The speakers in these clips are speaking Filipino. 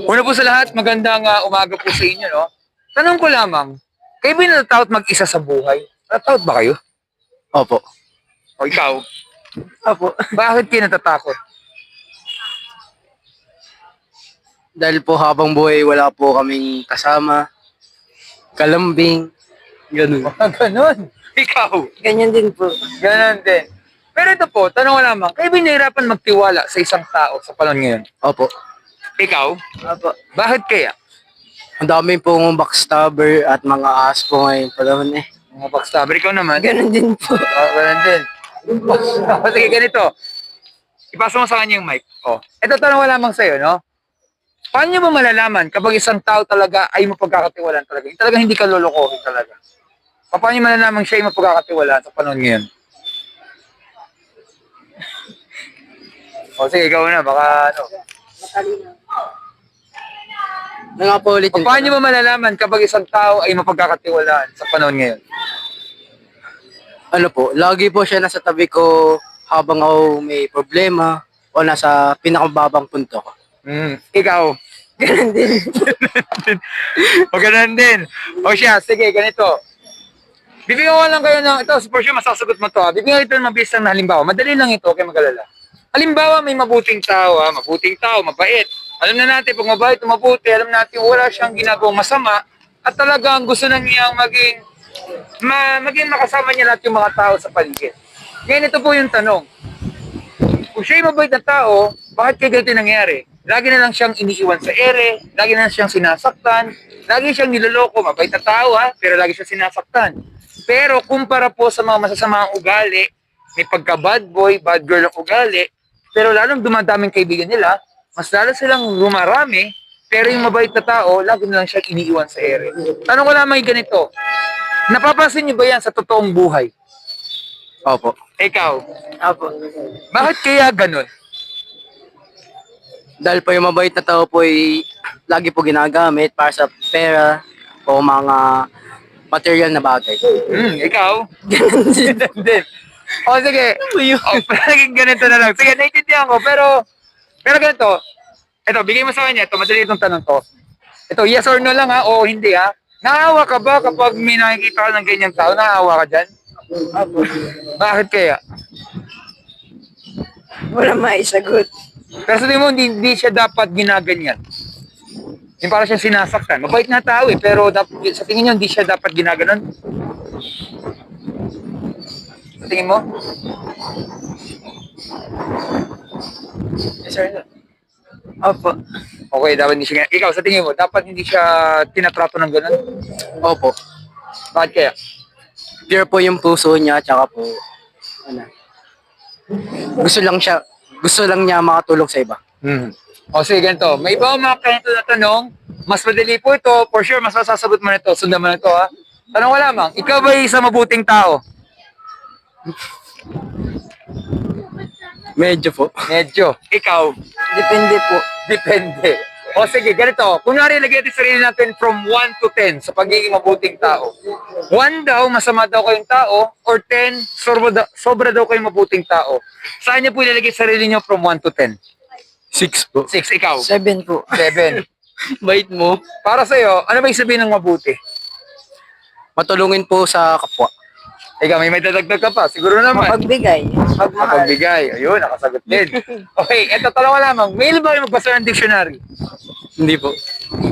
Una po sa lahat, magandang umaga po sa inyo, no? Tanong ko lamang, kayo ba natatakot mag-isa sa buhay? Natatakot ba kayo? Opo. O ikaw? Opo. Bakit kayo natatakot? Dahil po habang buhay wala po kaming kasama, kalambing, ganun. Ganon. Ikaw? Ganyan din po. Ganon din. Pero ito po, tanong ko lamang, kayo ba nahihirapan magtiwala sa isang tao sa panahon ngayon? Opo. Ikaw? Opo. Bakit kaya? Ang dami pong backstabber at mga ahas po ngayon pa naman eh. Mga backstabber, ikaw naman? Ganun din po. Ganon din. Sige, ganito. Ipasa mo sa kanya yung mic. Oh. Ito tanong ko lamang sa'yo, no? Paano nyo ba malalaman kapag isang tao talaga ay mapagkakatiwalaan talaga? Talagang hindi ka lolokohin talaga. Paano nyo malalaman siya ay mapagkakatiwalaan sa panahon ngayon? O sige, ikaw na. Baka ano. Na nga po ulit. Paano nyo ba malalaman kapag isang tao ay mapagkakatiwalaan sa panahon ngayon? Ano po, lagi po siya nasa tabi ko habang ako may problema o nasa pinakababang punto ko. Ikaw. Ganun din. O ganun din. O siya, sige, ganito. Bibigyan ko lang kayo ng, ito, for sure, masasagot mo to. Bibigyan ko ito ng mabilis lang na halimbawa. Madali lang ito, kaya mag-alala. Halimbawa, may mabuting tao, mabait. Alam na natin, pag mabait o mabuti, alam natin wala siyang ginagawang masama at talagang gusto na niyang maging makasama niya lahat yung mga tao sa paligid. Ngayon, ito po yung tanong. Kung siya'y mabait na tao, bakit kaya ganito nangyari? Lagi na lang siyang iniiwan sa ere, lagi na lang siyang sinasaktan, lagi siyang niloloko, mabait na tao pero lagi siyang sinasaktan. Pero kumpara po sa mga masasamang ugali, may pagka-bad boy, bad girl ang ugali, pero lalong dumadaming kaibigan nila, mas lalo silang rumarami, pero yung mabait na tao, lagi na lang siyang iniiwan sa ere. Tanong ko lamang ganito, napapansin niyo ba yan sa totoong buhay? Opo. Ikaw, Opo. bakit kaya ganun? Dahil po yung mabait na tao po ay lagi po ginagamit para sa pera o mga material na bagay. Ikaw? Ganun din. O sige, palaging ganito na lang. Sige, naiintindihan ko, pero ganito, ito, bigay mo sa kanya, ito, madali itong tanong to. Ito, yes or no lang o hindi Naawa ka ba kapag may nakikita ka ng ganyang tao? Naawa ka dyan? Bakit kaya? Wala maisagot. Pero sabi mo, hindi siya dapat ginaganyan. Yung para siya sinasaktan. Mabait na tao pero sa tingin niyo, hindi siya dapat ginaganon? Sa tingin mo? Yes or no? Opo. Okay, dapat hindi siya. Ikaw, sa tingin mo, dapat hindi siya tinatrato ng ganun? Opo. Bakit kaya? Pure po yung puso niya, tsaka po, gusto lang niya makatulong sa iba. O sige, ganito. May iba mga kanito na tanong. Mas madali po ito. For sure, mas masasagot mo na ito. Sundan mo na ito Tanong ko lamang, ikaw ba isang mabuting tao? Medyo po. Medyo. Ikaw? Depende po. Depende. O sige, ganito. Kunwari, lagyan natin sarili natin from 1 to 10 sa pagiging mabuting tao. 1 daw, masama daw kayong tao, or 10, sobra daw kayong mabuting tao. Saan niyo po ilalagay sarili niyo from 1 to 10? 6 po. 6, ikaw? 7 po. 7. Bait mo. Para sa'yo, ano ba yung sabihin ng mabuti? Matulungin po sa kapwa. Ikaw, may dadagdag ka pa. Siguro naman. Mapagbigay. Magmahal. Mapagbigay. Ayun, nakasagot din. Okay, eto, talawa lamang. May ilan ba kayo magbasa ng dictionary? Hindi po.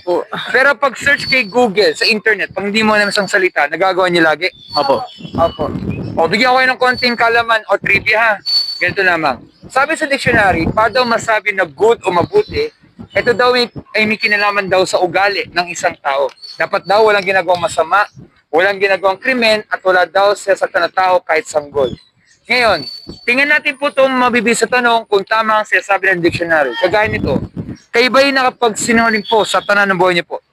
Po. Pero pag search kay Google sa internet, pag hindi mo alam isang salita, nagagawa niyo lagi? Opo. Opo. O, bigyan ko kayo ng konting kalaman o trivia Ganito lamang. Sabi sa dictionary, para daw masabi na good o mabuti, ito daw ay may kinalaman daw sa ugali ng isang tao. Dapat daw walang ginagawang masama, walang ginagawang krimen, at wala daw siya sa tao kahit sanggol. Ngayon, tingnan natin po itong mabibig sa tanong kung tama ang sinasabi ng dictionary. Kagaya nito, kayo ba'y nakapagsinungaling po sa tanan ng buhay niyo po?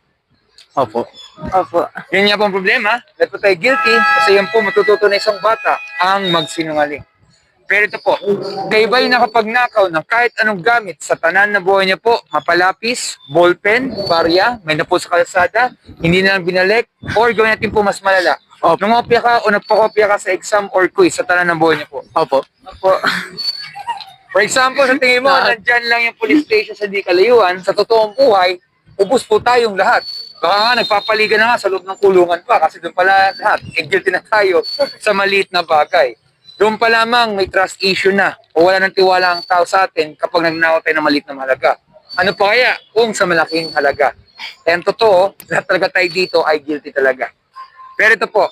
Opo. Opo. Yun nga po ang problema, dahil po tayo guilty, kasi yan po matututo na isang bata ang magsinungaling. Pero ito po, kayo ba'y nakapagnakaw ng kahit anong gamit sa tanan na buhay niyo po, mapalapis, ballpen, barya, may na po sa kalsada, hindi na lang binalik, or gawin natin po mas malala. Nangopya ka o nagpakopya ka sa exam or quiz sa tanan ng buhay niyo po. Opo. Opo. For example, sa tingin mo, nandyan lang yung police station sa di kalayuan, sa totoong buhay, ubus po tayong lahat. Baka nga, nagpapaligan na nga sa loob ng kulungan pa kasi doon pala lahat, guilty na tayo sa maliit na bagay. Doon pa lamang may trust issue na o wala ng tiwala ang tao sa atin kapag nagnakaw tayo ng maliit na halaga. Ano pa kaya kung sa malaking halaga? And totoo, lahat talaga tayo dito ay guilty talaga. Pero ito po,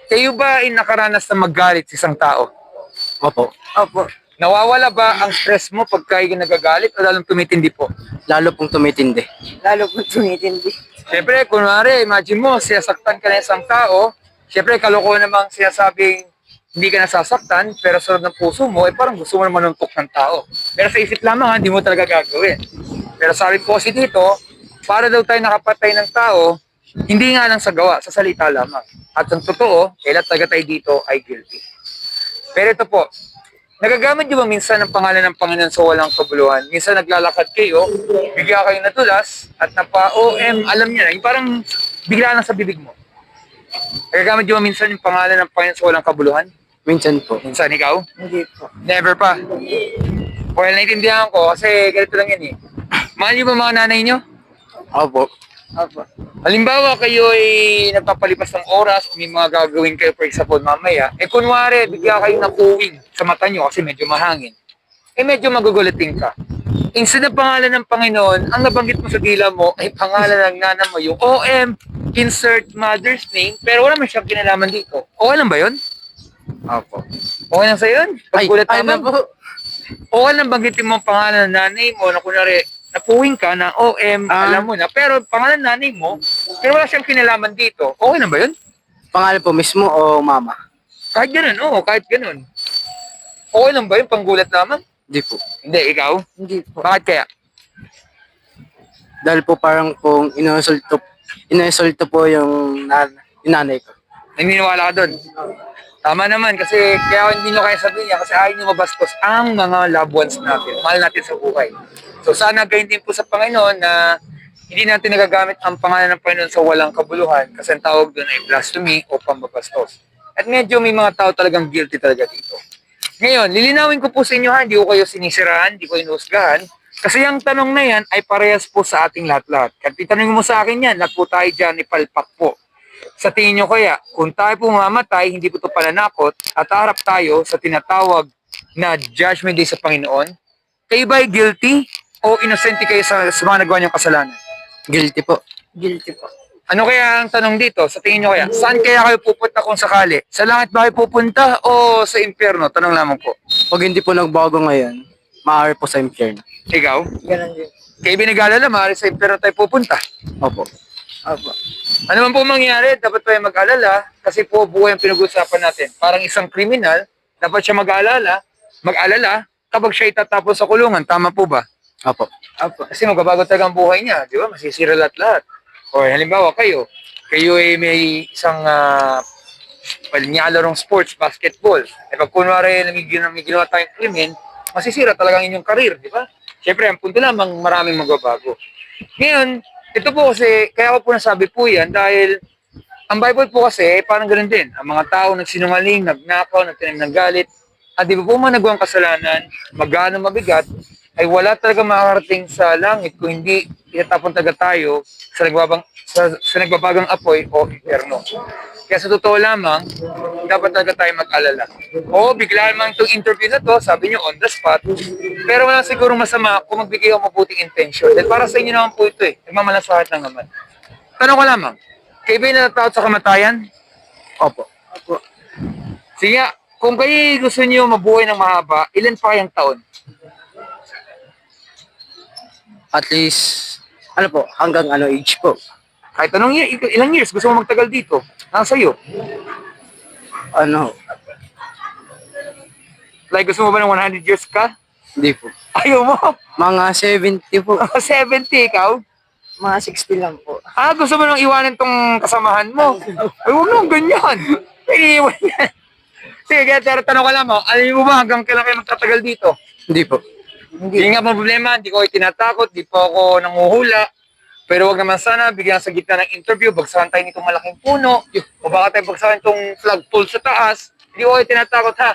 kayo ba ay nakaranas na maggalit sa isang tao? Opo. Opo. Nawawala ba ang stress mo pagka kayo nagagalit o lalong tumitindi po? Lalo pong tumitindi. Lalo po tumitindi. Siyempre, kunwari, imagine mo, siyasaktan ka na isang tao, siyempre, kalokohan namang sinasabing hindi ka nasasaktan, pero sa loob ng puso mo, parang gusto mo naman manuntok ng tao. Pero sa isip lamang, hindi mo talaga gagawin. Pero sabi po kasi dito, para daw tayo nakapatay ng tao, hindi nga lang sa gawa, sa salita lamang. At ang totoo, kailan talaga tayo dito ay guilty. Pero ito po, nagagamit niyo ba minsan ang pangalan ng Panginoon sa walang kabuluhan? Minsan naglalakad kayo, bigla kayong natulas, at napa-OM, alam niyo na, yung parang bigla lang sa bibig mo. Nagagamit niyo ba minsan yung pangalan ng Panginoon sa walang kabuluhan? Minsan po. Minsan ikaw? Hindi po. Never pa. Well, naiintindihan ko kasi ganito lang yan eh. Mahal niyo ba mga nanay niyo? Opo. Opo. Halimbawa kayo ay nagpapalipas ng oras o may mga gagawin kayo for example mamaya, kunwari bigla kayong nakuwing sa mata nyo kasi medyo mahangin, medyo magugulating ka. Instead ng pangalan ng Panginoon, ang nabanggit mo sa dila mo ay pangalan ng nana mo, yung OM, insert mother's name, pero wala man siyang kinalaman dito. Okay lang ba yun? Opo. Okay lang sa'yo yun? Paggulat ay na naman. po. Okay lang banggitin mo ang pangalan ng nanay mo na kunwari, napuwing ka na OM, alam mo na, pero pangalan ng nanay mo, pero wala siyang kinalaman dito. Okay lang ba yun? Pangalan po mismo o mama? Kahit ganun, oo, kahit ganun. Okay lang ba yun? Panggulat naman? Hindi po. Hindi, ikaw? Hindi po. Bakit kaya? Dahil po parang kung inusulto po yung nanay ko. Naniniwala ka doon? Tama naman, kasi kaya hindi nyo kaya sabihin niya, kasi ayaw nyo mabastos ang mga loved ones natin, mahal natin sa buhay. So sana gayon din po sa Panginoon na hindi natin nagagamit ang pangalan ng Panginoon sa walang kabuluhan kasi ang tawag doon ay blasphemy o pambabastos. At medyo may mga tao talagang guilty talaga dito. Ngayon, lilinawin ko po sa inyo ha, hindi ko kayo sinisiraan, hindi ko inusgahan, kasi yung tanong na yan ay parehas po sa ating lahat-lahat. Kahit itanong mo sa akin yan, lahat po tayo dyan, ipalpak po. Sa tingin nyo kaya, kung tayo po mamatay, hindi po ito pananakot, at harap tayo sa tinatawag na judgment day sa Panginoon, kayo ba ay guilty o innocent kayo sa mga nagawa niyong kasalanan? Guilty po. Guilty po. Ano kaya ang tanong dito? Sa tingin nyo kaya, saan kaya kayo pupunta kung sakali? Sa langit ba kayo pupunta o sa impyerno? Tanong lamang po. Pag hindi po nagbago ngayon, maaari po sa impyerno. Ikaw? Ganon din. Kayo binag-alala, maaari sa impyerno tayo pupunta. Opo. Opo. Ano man po mangyari, dapat tayo mag-alala kasi po buhay ang pinag-uusapan natin. Parang isang kriminal, dapat siya mag-alala kapag siya itatapos sa kulungan. Tama po ba? Opo. Opo. Kasi magbabago talaga ang buhay niya, di ba? Masisira lahat-lahat. O halimbawa kayo ay may isang niyalarong sports, basketball. E pag kunwari may ginawa tayong krimen, masisira talaga ang inyong karir, di ba? Siyempre, ang punto lamang maraming magbabago. Ngayon, ito po kasi, kaya ko po nasabi po yan dahil ang Bible po kasi, parang ganun din. Ang mga tao nagsinungaling, nagnakaw, nagtanim ng galit, at di ba po man nagawang kasalanan, magano mabigat, ay wala talaga makakarating sa langit kung hindi itatapon talaga tayo sa nagbabagang apoy o impyerno. Kaya sa totoo lamang, dapat talaga tayo mag-alala. O bigla naman itong interview na to, sabi nyo on the spot, pero wala sigurong masama kung magbigay ako mabuting intention. Dahil para sa inyo naman po ito eh, nagmamalasakit lang naman. Tanong ko lamang, kayo ba yung natatakot sa kamatayan? Opo. Opo. Sige nga, kung kayo gusto niyo mabuhay ng mahaba, ilan pa kayang taon? At least, ano po, hanggang ano age po. Kahit anong ilang years gusto mo magtagal dito? Nasa iyo. Ano, Like gusto mo ba ng 100 years ka? hindi po. Ayaw mo? Mga 70 po. 70 ikaw? Mga 60 lang po. Gusto mo nang iwanan tong kasamahan mo? Ay, huwag naman ganyan. Iniiwan yan. Sige, kaya tanong ko lang mo, alam mo ba hanggang kailan kayo magtatagal dito? Hindi po. Hindi nga po problema, hindi ko kayo tinatakot, di po ako nanguhula. Pero wag naman sana, bigyan sa gitna ng interview, bagsakan tayo nitong malaking puno, o baka tayo bagsakan itong flagpole sa taas. Hindi ko kayo tinatakot ha.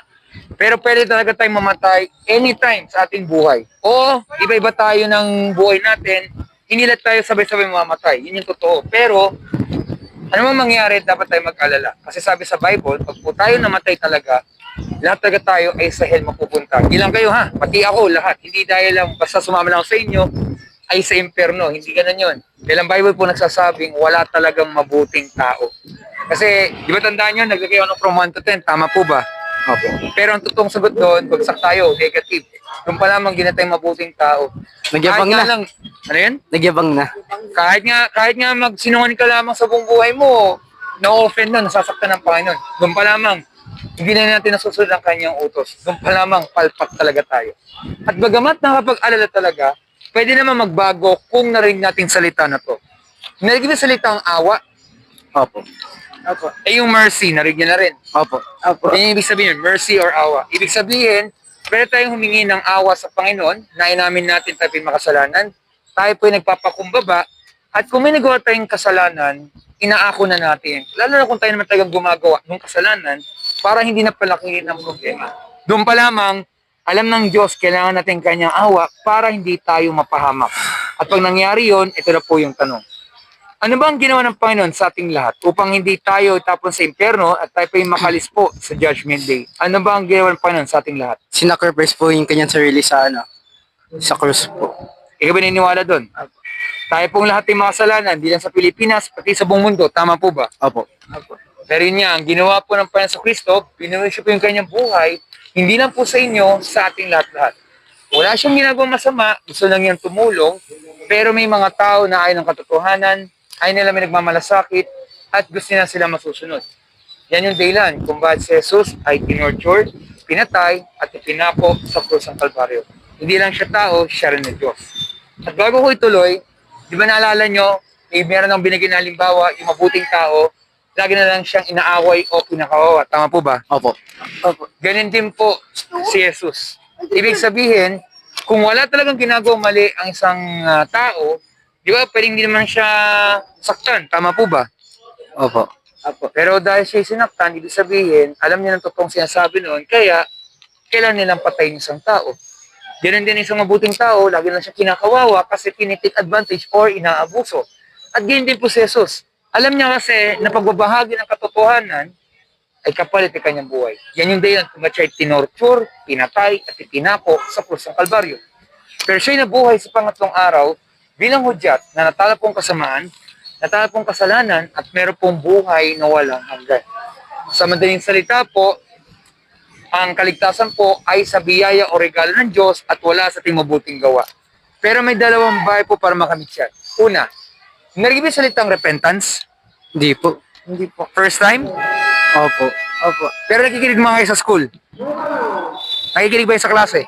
Pero pwede talaga tayong mamatay anytime sa ating buhay. O iba-iba tayo ng buhay natin, hindi lahat tayo sabay-sabay mamamatay. Yun yung totoo. Pero ano man mangyari, dapat tayo mag-alala. Kasi sabi sa Bible, pag po tayo namatay talaga, lahat talaga tayo ay sa hell mapupunta. Hindi lang kayo ha, pati ako, lahat. Hindi dahil lang basta sumama lang ako sa inyo, ay sa impyerno. Hindi ganun yun. Dahil ang Bible po nagsasabing wala talagang mabuting tao. Kasi, di ba tandaan nyo, naglagay ako ng from 1 to 10, tama po ba? Opo. Pero ang totoong sagot doon, bagsak tayo, negative. Doon pa lamang ginatay mabuting tao. Nagyabang Kahit nga na. lang, ano yan? Nagyabang na. Kahit nga magsinungaling ka lamang sa buong buhay mo, na-offend na, nasasaktan ng Panginoon. Doon pa lamang, hindi na natin nasusunod ang kanyang utos. Doon pa lamang, palpak talaga tayo. At bagamat nakapag-alala talaga, pwede naman magbago kung narinig nating salita na to. Narinig na salita ang awa, Opo. Opo. yung mercy, narinig niya na rin. Opo. Opo. Yan yung ibig sabihin, mercy or awa. Ibig sabihin, pwede tayong humingi ng awa sa Panginoon, na inamin natin tayo makasalanan, tayo po ay nagpapakumbaba, at kung may nagawa tayong kasalanan, inaako na natin. Lalo na kung tayo naman talagang gumagawa ng kasalanan, para hindi na palakihin ang problema. Doon pa lamang, alam ng Diyos, kailangan natin kanyang awa para hindi tayo mapahamak. At pag nangyari yon, ito na po yung tanong. Ano ba ang ginawa ng Panginoon sa ating lahat upang hindi tayo tapon sa impyerno at tayo pa yung makalis po sa Judgment Day? Ano ba ang ginawa ng Panginoon sa ating lahat? Sinacrifice po yung kanyang sarili sa sa krus po. Ikaw ba naniniwala doon? Tayo pong lahat yung makasalanan, di lang sa Pilipinas, pati sa buong mundo. Tama po ba? Opo. Opo. Pero yun nga, ang ginawa po ng Panginoon sa Kristo, pinuwi siya po yung kanyang buhay, hindi lang po sa inyo, sa ating lahat-lahat. Wala siyang ginagawang masama, gusto lang niyang tumulong, pero may mga tao na ayaw ng katotohanan, ayaw nila may nagmamalasakit, at gusto nila sila masusunod. Yan yung dahilan kung bakit si Jesus ay tinorture, pinatay, at ipinako sa krus ng Kalbaryo. Hindi lang siya tao, siya rin ng Diyos. At bago ko ituloy, di ba naalala nyo, meron ng binigyan na halimbawa, yung mabuting tao, lagi na lang siyang inaaway o pinakawawa. Tama po ba? Opo. Opo. Ganun din po si Jesus. Ibig sabihin, kung wala talagang ginagawang mali ang isang tao, di ba, pwedeng hindi naman siya saktan. Tama po ba? Opo. Opo. Pero dahil siya sinaktan, ibig sabihin, alam niya ng totoong sinasabi noon, kaya kailan nilang patayin isang tao. Ganun din isang mabuting tao, lagi lang siya kinakawawa kasi tinitik advantage or inaabuso. At ganyan din po si Jesus. Alam niya kasi na pagbabahagi ng katotohanan ay kapalit ng kanyang buhay. Yan yung dahilan kung ba't siya tinorture, pinatay, at ipinako sa krus ng Kalbaryo. Pero siya'y nabuhay sa pangatlong araw bilang hudyat na natala pong kasamaan, natala pong kasalanan, at meron pong buhay na walang hanggan. Sa madaling salita po, ang kaligtasan po ay sa biyaya o regalo ng Diyos at wala sa ating mabuting gawa. Pero may dalawang bagay po para makamit yan. Una, narinig ba yung salitang repentance? Hindi po. Hindi po. First time? Opo. Opo. Pero nakikinig mga kayo sa school? Nakikinig ba kayo sa klase?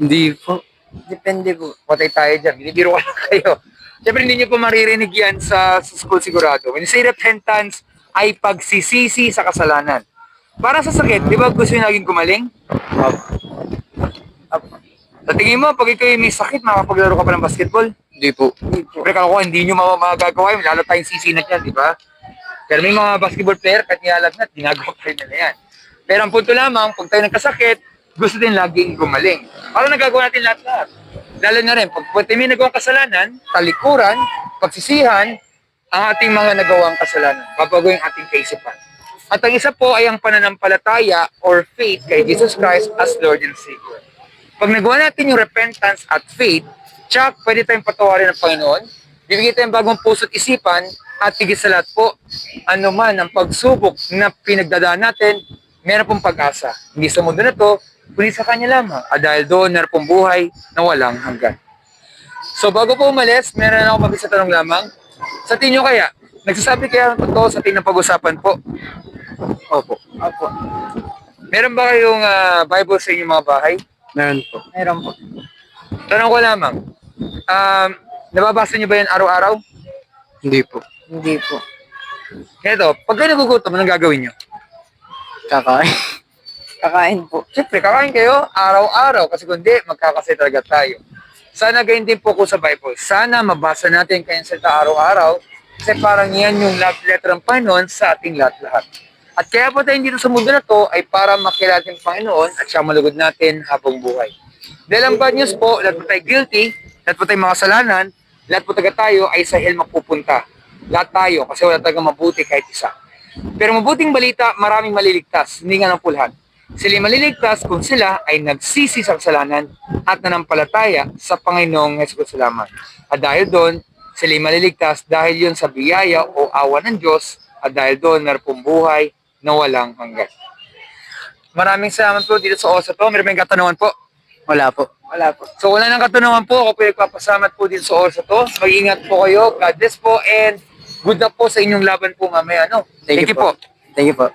Hindi po. Depende po. Patay tayo dyan. Binibiro ko lang kayo. Siyempre hindi nyo po maririnig yan sa school sigurado. When you say repentance, ay pagsisisi sa kasalanan. Para sa sakit, di ba gusto nyo naging gumaling? Opo. Opo. Sa tingin mo, pag ikaw may sakit, makapaglaro ka pa ng basketball? Hindi po. Hindi po. Siyempre kung hindi nyo magagawa yun, lalo tayong sisinat yan, di ba? Pero may mga basketball player, kahit nilalagnat, ginagawa pa rin nila yan. Pero ang punto lamang, pag tayo nagkasakit, gusto din laging gumaling. Para nagagawa natin lahat-lahat. Lalo na rin, pag may nagawang kasalanan, talikuran, pagsisihan, ang ating mga nagawang kasalanan. Babago yung ating kaisipan. At ang isa po ay ang pananampalataya or faith kay Jesus Christ as Lord and Savior. Pag nagawa natin yung repentance at faith, tsak, pwede tayong patawarin ng Panginoon, bibigyan tayong bagong puso't isipan, at higit sa lahat po, ano man ang pagsubok na pinagdadaan natin, meron pong pag-asa. Hindi sa mundo na to, kundi sa Kanya lamang. At dahil doon, meron pong buhay na walang hanggan. So bago po umalis, meron ako mabisa tanong lamang. Sa tingin nyo kaya, nagsasabi kaya ng totoo sa tingin ng pag-usapan po? Opo. Opo. Meron ba kayong Bible sa inyong mga bahay? Meron po. Meron po. Tanong ko lamang, nababasa niyo ba yan araw-araw? Hindi po. Hindi po. Ito, pag kayo nagugutom, anong gagawin niyo? Kakain. Kakain po. Siyempre, kakain kayo araw-araw kasi kung di, magkakasay talaga tayo. Sana gayon din po ko sa Bible. Sana mabasa natin kayong salita araw-araw kasi parang yan yung love letter ng Panginoon sa ating lahat-lahat. At kaya po tayo dito sa mundo na to ay para makilala natin ang Panginoon at siya malugod natin habang buhay. Dahil ang bad news po, lahat po tayo guilty, lahat po tayo makasalanan, lahat po tayo ay sa hell mapupunta. Lahat tayo, kasi wala talagang mabuti kahit isa. Pero mabuting balita, maraming maliligtas, hindi nga ng pulhan. Sila maliligtas kung sila ay nagsisi sa kasalanan at nanampalataya sa Panginoong Hesus lamang. At dahil doon, sila maliligtas dahil yun sa biyaya o awa ng Diyos at dahil doon meron pong buhay na walang hanggan. Maraming salamat po dito sa OSA to. Meron ba yung katanungan po? Wala po. Wala po. So wala nang katanungan po. Ako po yung nagpapasalamat po dito sa OSA to. Mag-ingat po kayo. God bless po and good luck po sa inyong laban po mamaya. No? Thank you po. Thank you po.